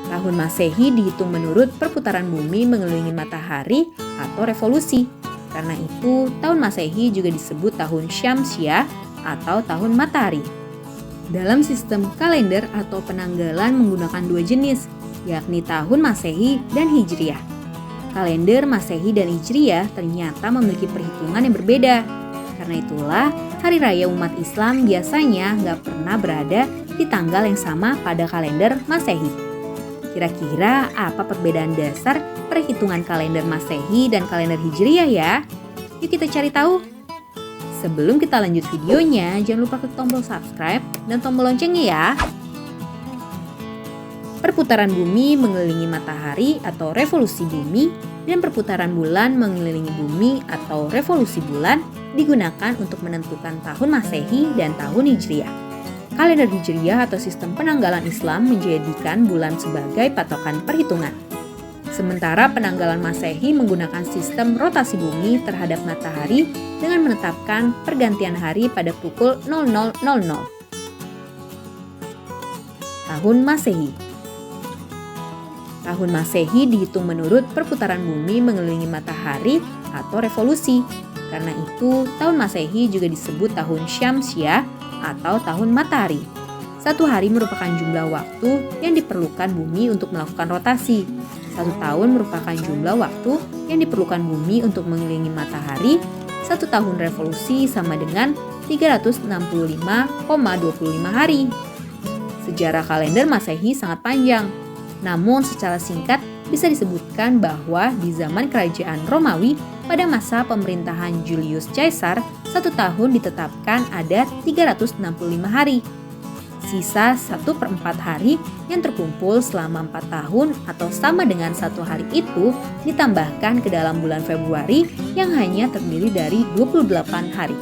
Tahun Masehi dihitung menurut perputaran bumi mengelilingi matahari atau revolusi. Karena itu, tahun Masehi juga disebut tahun Syamsiah atau tahun matahari. Dalam sistem kalender atau penanggalan menggunakan dua jenis, yakni tahun Masehi dan Hijriah. Kalender Masehi dan Hijriah ternyata memiliki perhitungan yang berbeda. Karena itulah, hari raya umat Islam biasanya nggak pernah berada di tanggal yang sama pada kalender Masehi. Kira-kira apa perbedaan dasar perhitungan kalender Masehi dan kalender Hijriah ya? Yuk kita cari tahu. Sebelum kita lanjut videonya, jangan lupa klik tombol subscribe dan tombol loncengnya ya. Perputaran bumi mengelilingi matahari atau revolusi bumi dan perputaran bulan mengelilingi bumi atau revolusi bulan digunakan untuk menentukan tahun Masehi dan tahun Hijriah. Kalender Hijriah atau sistem penanggalan Islam menjadikan bulan sebagai patokan perhitungan. Sementara penanggalan Masehi menggunakan sistem rotasi bumi terhadap matahari dengan menetapkan pergantian hari pada pukul 00.00. Tahun Masehi. Tahun Masehi dihitung menurut perputaran bumi mengelilingi matahari atau revolusi. Karena itu, tahun Masehi juga disebut tahun Syamsiah atau tahun matahari. Satu hari merupakan jumlah waktu yang diperlukan bumi untuk melakukan rotasi. Satu tahun merupakan jumlah waktu yang diperlukan bumi untuk mengelilingi matahari. Satu tahun revolusi sama dengan 365,25 hari. Sejarah kalender Masehi sangat panjang. Namun secara singkat bisa disebutkan bahwa di zaman kerajaan Romawi pada masa pemerintahan Julius Caesar, satu tahun ditetapkan ada 365 hari. Sisa 1/4 hari yang terkumpul selama 4 tahun atau sama dengan satu hari itu ditambahkan ke dalam bulan Februari yang hanya terdiri dari 28 hari.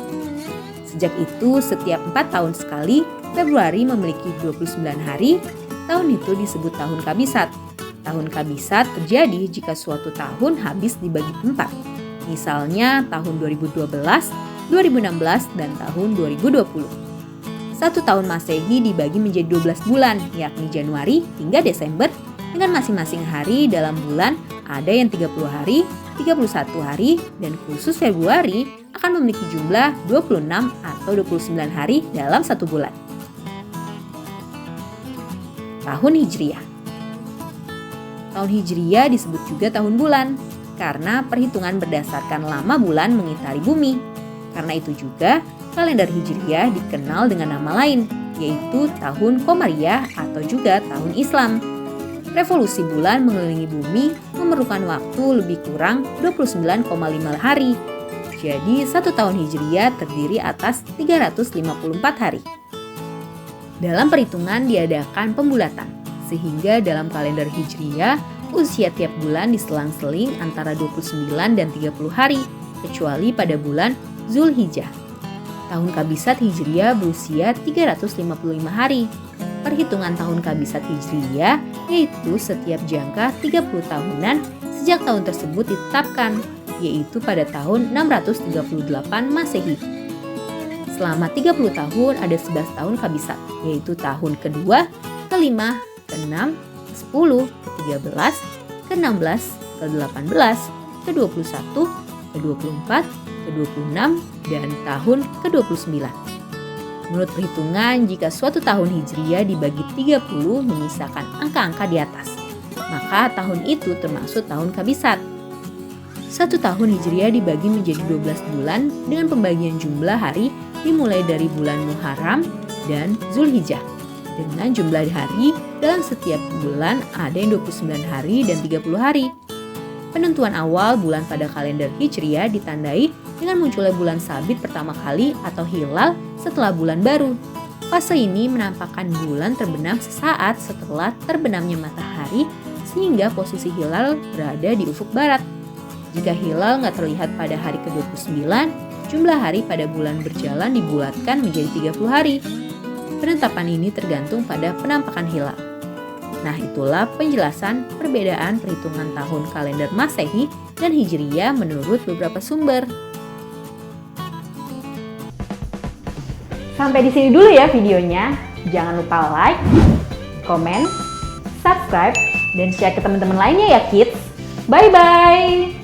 Sejak itu setiap 4 tahun sekali Februari memiliki 29 hari. Tahun itu disebut tahun Kabisat. Tahun Kabisat terjadi jika suatu tahun habis dibagi 4. Misalnya tahun 2012, 2016, dan tahun 2020. Satu tahun Masehi dibagi menjadi 12 bulan, yakni Januari hingga Desember, dengan masing-masing hari dalam bulan ada yang 30 hari, 31 hari, dan khusus Februari akan memiliki jumlah 26 atau 29 hari dalam satu bulan. Tahun Hijriah. Tahun Hijriah disebut juga tahun bulan, karena perhitungan berdasarkan lama bulan mengitari bumi. Karena itu juga, kalender Hijriah dikenal dengan nama lain, yaitu tahun Komariah atau juga tahun Islam. Revolusi bulan mengelilingi bumi memerlukan waktu lebih kurang 29,5 hari. Jadi, satu tahun Hijriah terdiri atas 354 hari. Dalam perhitungan diadakan pembulatan, sehingga dalam kalender Hijriah, usia tiap bulan diselang-seling antara 29 dan 30 hari, kecuali pada bulan Zulhijjah. Tahun Kabisat Hijriah berusia 355 hari. Perhitungan tahun Kabisat Hijriah yaitu setiap jangka 30 tahunan sejak tahun tersebut ditetapkan, yaitu pada tahun 638 Masehi. Selama 30 tahun ada 11 tahun Kabisat, yaitu tahun kedua, kelima, ke-6, ke-10, ke-13, ke-16, ke-18, ke-21, ke-24, ke-26, dan tahun ke-29. Menurut perhitungan, jika suatu tahun Hijriah dibagi 30 menyisakan angka-angka di atas, maka tahun itu termasuk tahun Kabisat. Satu tahun Hijriah dibagi menjadi 12 bulan dengan pembagian jumlah hari dimulai dari bulan Muharram dan Zulhijjah. Dengan jumlah hari dalam setiap bulan ada yang 29 hari dan 30 hari. Penentuan awal bulan pada kalender Hijriah ditandai dengan munculnya bulan sabit pertama kali atau hilal setelah bulan baru. Fase ini menampakkan bulan terbenam sesaat setelah terbenamnya matahari sehingga posisi hilal berada di ufuk barat. Jika hilal nggak terlihat pada hari ke-29, jumlah hari pada bulan berjalan dibulatkan menjadi 30 hari. Penetapan ini tergantung pada penampakan hilal. Nah, itulah penjelasan perbedaan perhitungan tahun kalender Masehi dan Hijriah menurut beberapa sumber. Sampai di sini dulu ya videonya. Jangan lupa like, komen, subscribe, dan share ke teman-teman lainnya ya kids. Bye-bye!